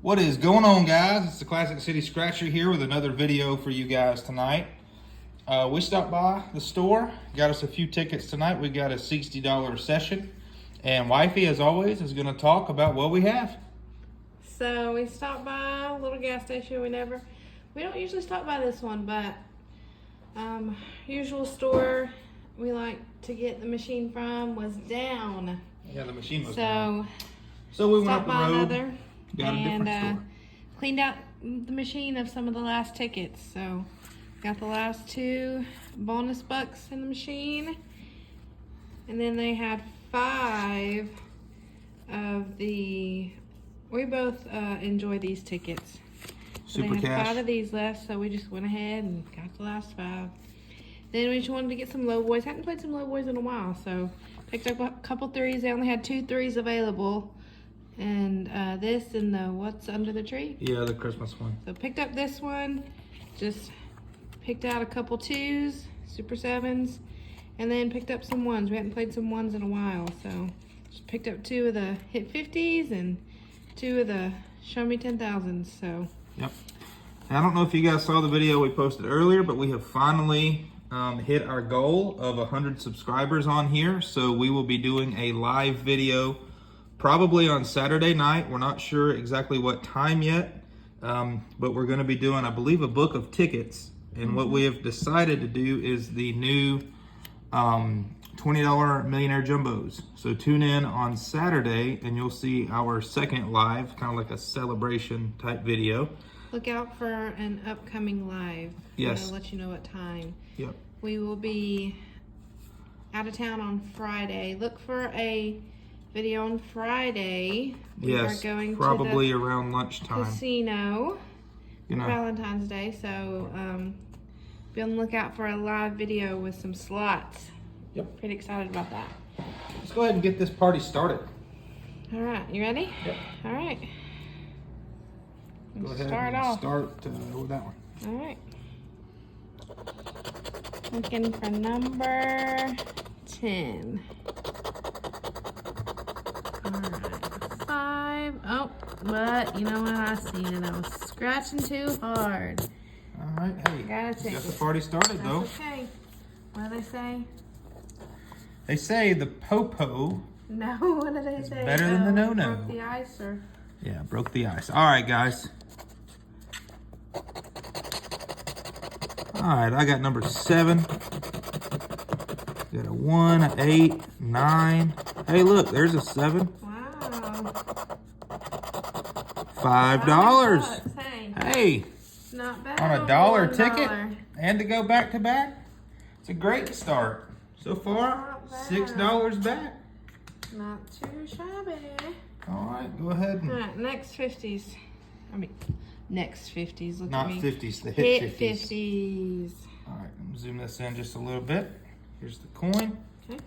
What is going on, guys? It's the Classic City Scratcher here with another video for you guys tonight. We stopped by the store, got us a few tickets tonight. We got a $60 session, and Wifey, as always, is going to talk about what we have. So we stopped by a little gas station. We don't usually stop by this one, but usual store we like to get the machine from was down. Yeah, the machine was so down. So we went up the road. Got a different store. Cleaned out the machine of some of the last tickets. So got the last 2 bonus bucks in the machine, and then they had 5 of the. We both enjoy these tickets. So Super they had cash. 5 of these left, so we just went ahead and got the last 5. Then we just wanted to get some low boys. Hadn't played some low boys in a while, so picked up a couple 3s. They only had 2 3s available. And this and the What's Under the Tree? Yeah, the Christmas one. So picked up this one, just picked out a couple 2s, Super 7s, and then picked up some 1s. We hadn't played some 1s in a while, so just picked up 2 of the Hit 50s and 2 of the Show Me 10,000s, so. Yep. I don't know if you guys saw the video we posted earlier, but we have finally hit our goal of 100 subscribers on here. So we will be doing a live video probably on Saturday night. We're not sure exactly what time yet, but we're going to be doing, I believe, a book of tickets. And what we have decided to do is the new $20 Millionaire Jumbos. So tune in on Saturday and you'll see our second live, kind of like a celebration type video. Look out for an upcoming live. Yes. I'll let you know what time. Yep. We will be out of town on Friday. Look for a video on Friday. We Yes, are going probably to the around lunchtime. casino You know. Valentine's Day, so be on the lookout for a live video with some slots. Yep. Pretty excited about that. Let's go ahead and get this party started. All right, you ready? Yep. All right. Go Let's ahead start and off. start with that one. All right. Looking for number 10. All right. 5. Oh, but you know what? I seen it. I was scratching too hard. All right, hey, Gotta take got the it. party started That's though. okay. What do they say? They say the po-po. No, what do they say? better than the no-no. Broke the ice or? Yeah, broke the ice. All right, guys. All right, I got number 7. Got a 1, an 8, 9. Hey, look, there's a 7. Wow. $5. Hey, Hey, not bad. on a $1 $1. ticket and to go back to back. It's a great start. So far, Not bad. $6 back. Not too shabby. All right, go ahead and All right, next 50s. Next 50s. Look not at me. 50s, the Hit hit 50s. 50s. All right, I'm zoom this in just a little bit. Here's the coin. Okay.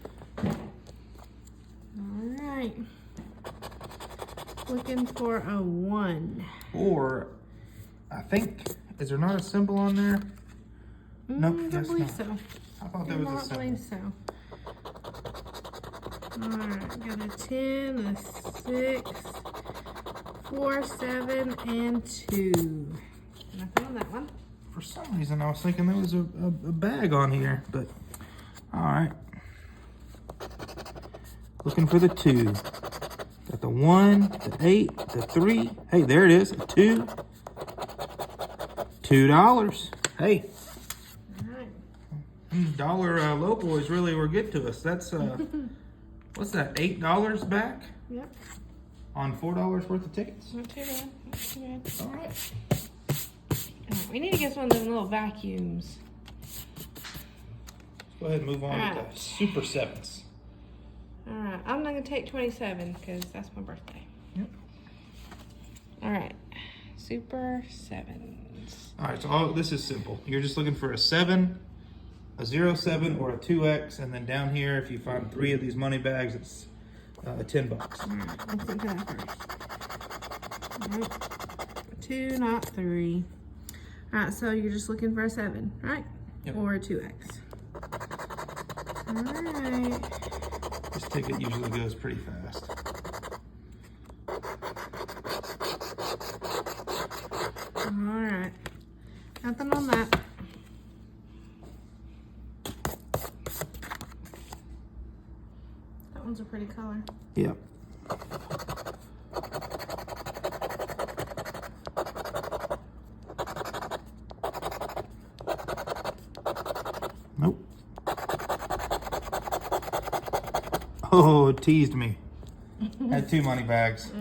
All right. Looking for a 1. Or, I think, is there not a symbol on there? Nope, I don't that's believe not. so. I thought I there do was a not symbol. believe so. Alright, got a 10, a 6, 4, 7, and 2. Nothing on that one. For some reason, I was thinking there was a bag on here, but all right. Looking for the 2. Got the 1, the 8, the 3. Hey, there it is, a 2. $2. Hey, Alright. dollar low boys really were good to us. That's what's that? $8 back Yep. on $4 worth of tickets. Not too bad. Not too bad. All right. Alright, we need to get one of those little vacuums. Go ahead and move on to Alright. the Super 7s. Alright, I'm not going to take 27 because that's my birthday. Yep. Alright, Super 7s. All right, so this is simple. You're just looking for a 7, a 07, or a 2X, and then down here, if you find 3 of these money bags, it's $10. Alright, let's look at that first. Alright, 2, not 3. Alright, so you're just looking for a 7, right? Yep. Or a 2X. Alright. This ticket usually goes pretty fast. a pretty color. Yep. Nope. Oh, it teased me. Had 2 money bags.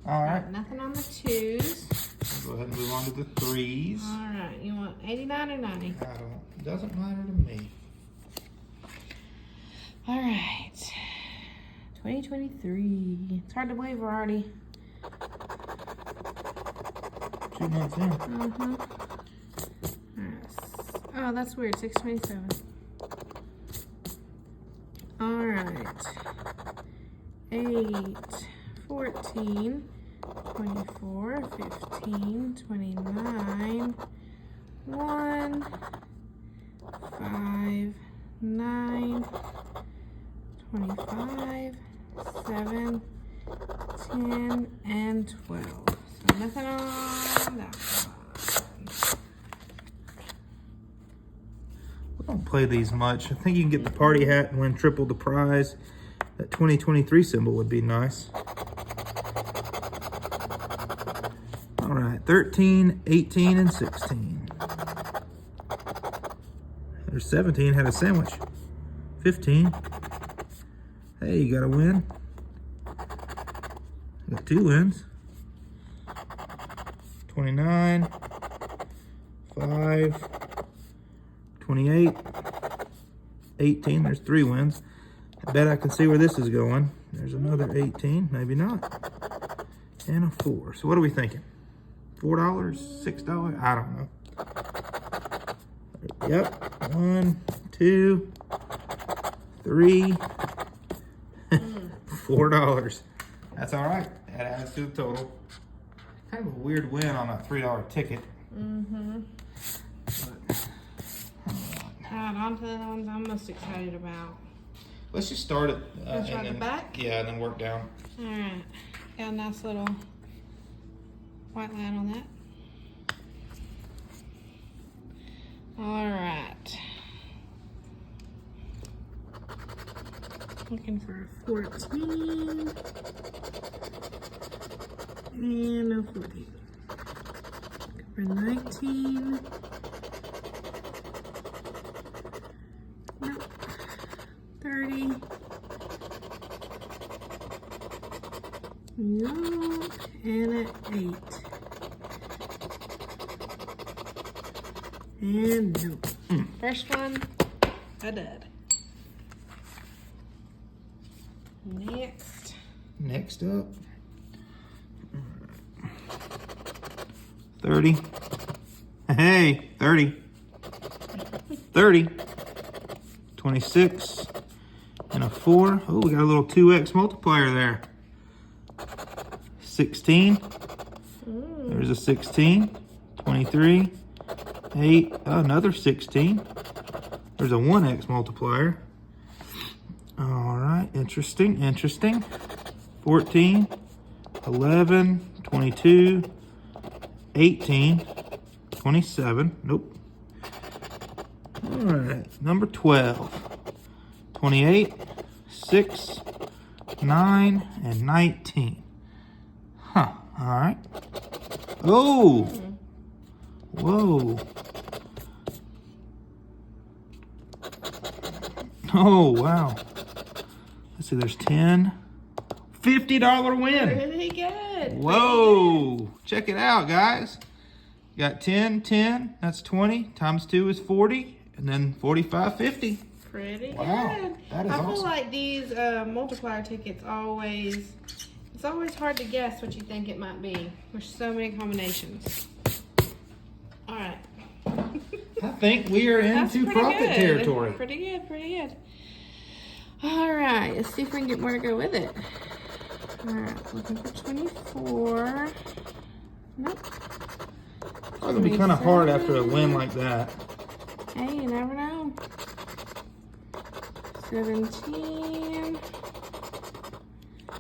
All right. Nothing on the 2s. Go ahead and move on to the 3s. All right. You want 89 or 90? It doesn't matter to me. All right. 2023. It's hard to believe we're already 2 months in. Mm-hmm. Oh, that's weird. 627. All right. 8, 14, 24, 15, 29, 1, 5, 9, 25, 7, 10, and 12. So nothing on that one. We don't play these much. I think you can get the party hat and win triple the prize. That 2023 symbol would be nice. All right, 13, 18, and 16. There's 17, had a sandwich. 15. Hey, you got a win. Got 2 wins. 29, 5, 28, 18. There's 3 wins. I bet I can see where this is going. There's another 18, maybe not. And a 4. So what are we thinking? $4, $6? I don't know. Yep. 1, 2, 3, $4. That's all right. That adds to the total. Kind of a weird win on a $3 ticket. Mm-hmm. Alright, on to the ones I'm most excited about. Let's just start it. Let's start at the back? Yeah, and then work down. Alright. Got a nice little white line on that. Alright. Looking for a 14. And a 14. For 19. Nope. 30. Nope. And an 8. And nope. First one, a dud. Next up. 30. Hey, 30. 30. 26. And a 4. Oh, we got a little 2x multiplier there. 16. There's a 16. 23. 8. Oh, another 16. There's a 1x multiplier. All right, interesting, interesting. 14. 11. 22. 18, 27, nope. All right, number 12, 28, 6, 9, and 19. Huh, all right. Oh, whoa. Oh, wow. Let's see, there's 10. $50 win. Really good. Whoa. Check it out, guys. You got 10, 10. That's 20. Times 2 is 40. And then 45, 50. Pretty Wow. good. That is I feel awesome. like these multiplier tickets it's always hard to guess what you think it might be. There's so many combinations. All right. I think we are That's into pretty profit good. territory. Pretty good, pretty good. All right, let's see if we can get more to go with it. All right, looking for 24. Nope. It's going to be kind of hard after a win like that. Hey, you never know. 17.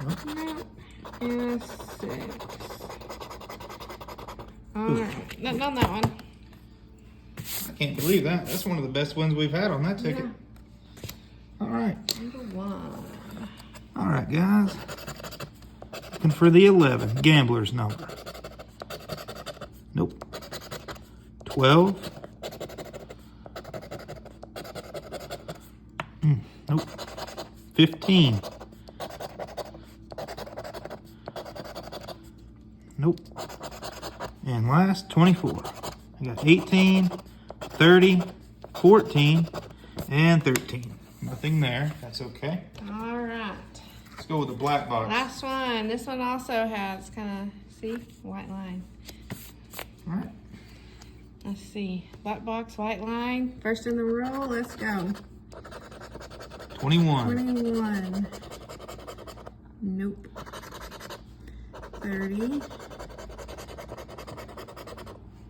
Nope. Nope. And a 6. All right, nothing on that one. I can't believe that. That's one of the best wins we've had on that ticket. Yeah. All right. Number 1. right, guys. Looking for the 11, gambler's number. Nope. 12. Nope. 15. Nope. And last, 24. I got 18, 30, 14, and 13. Nothing there. That's okay. All right. Let's go with the black box. Last one. This one also has kind of, see, white line. All right. Let's see. Black box, white line. First in the row. Let's go. 21. 21. Nope. 30.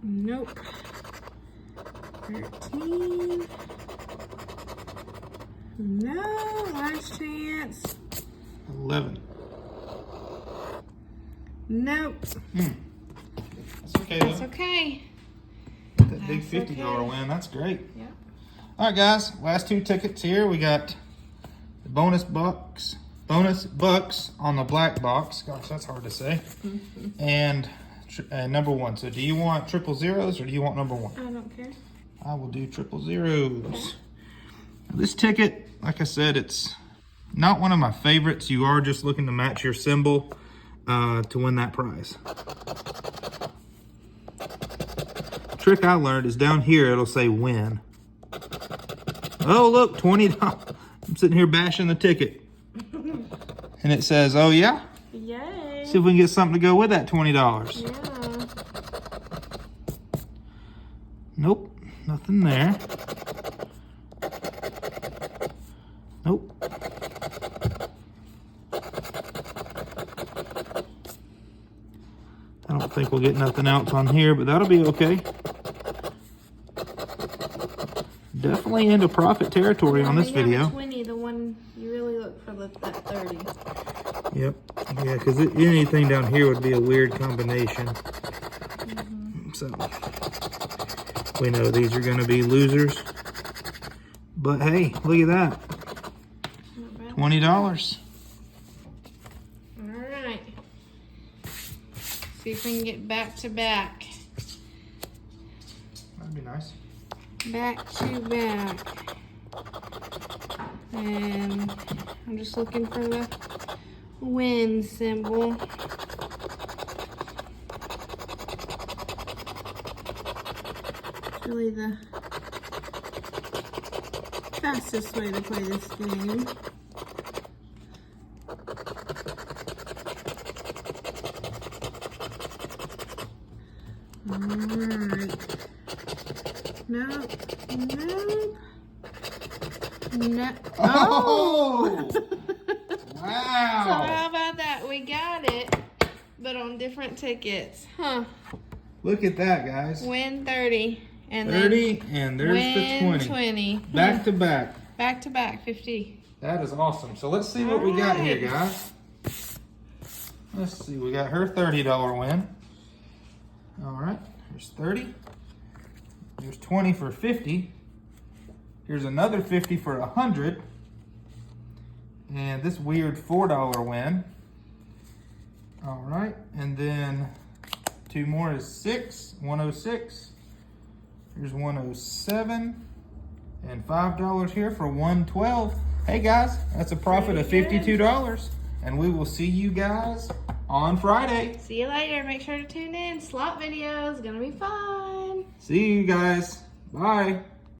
Nope. 13. No. Last chance. 11. Nope. That's okay, though. That's okay. That big That's $50 okay. win. That's great. Yep. All right, guys. Last 2 tickets here. We got the bonus bucks on the black box. Gosh, that's hard to say. And number 1. So do you want triple zeros or do you want number 1? I don't care. I will do triple zeros. Now, this ticket, like I said, it's not one of my favorites. You are just looking to match your symbol to win that prize. Trick I learned is down here it'll say win. Oh look, $20. I'm sitting here bashing the ticket. And it says, oh yeah? Yay. See if we can get something to go with that $20. Yeah. Nope, nothing there. Nope. I don't think we'll get nothing else on here, but that'll be okay. Definitely into profit territory on this video. 20, the one you really look for that 30. Yep. Yeah, because anything down here would be a weird combination. So, we know these are going to be losers. But hey, look at that. $20. All right. See if we can get back to back. That'd be nice. Back to back. And I'm just looking for the win symbol. It's really the fastest way to play this game. Alright. Nope. Nope. No. Oh! So Wow! how about that? We got it, but on different tickets. Huh. Look at that, guys. Win 30. And 30, and there's the win 20. 20. Back to back. Back to back, 50. That is awesome. So let's see what we got here, guys. Let's see. We got her $30 win. All right. Here's 30. There's 20 for 50. Here's another 50 for 100. And this weird $4 win. All right. And then 2 more is 6. 106. Here's 107. And $5 here for 112. Hey guys, that's a profit of $52. And we will see you guys on Friday. See you later. Make sure to tune in. Slot video is going to be fun. See you guys. Bye.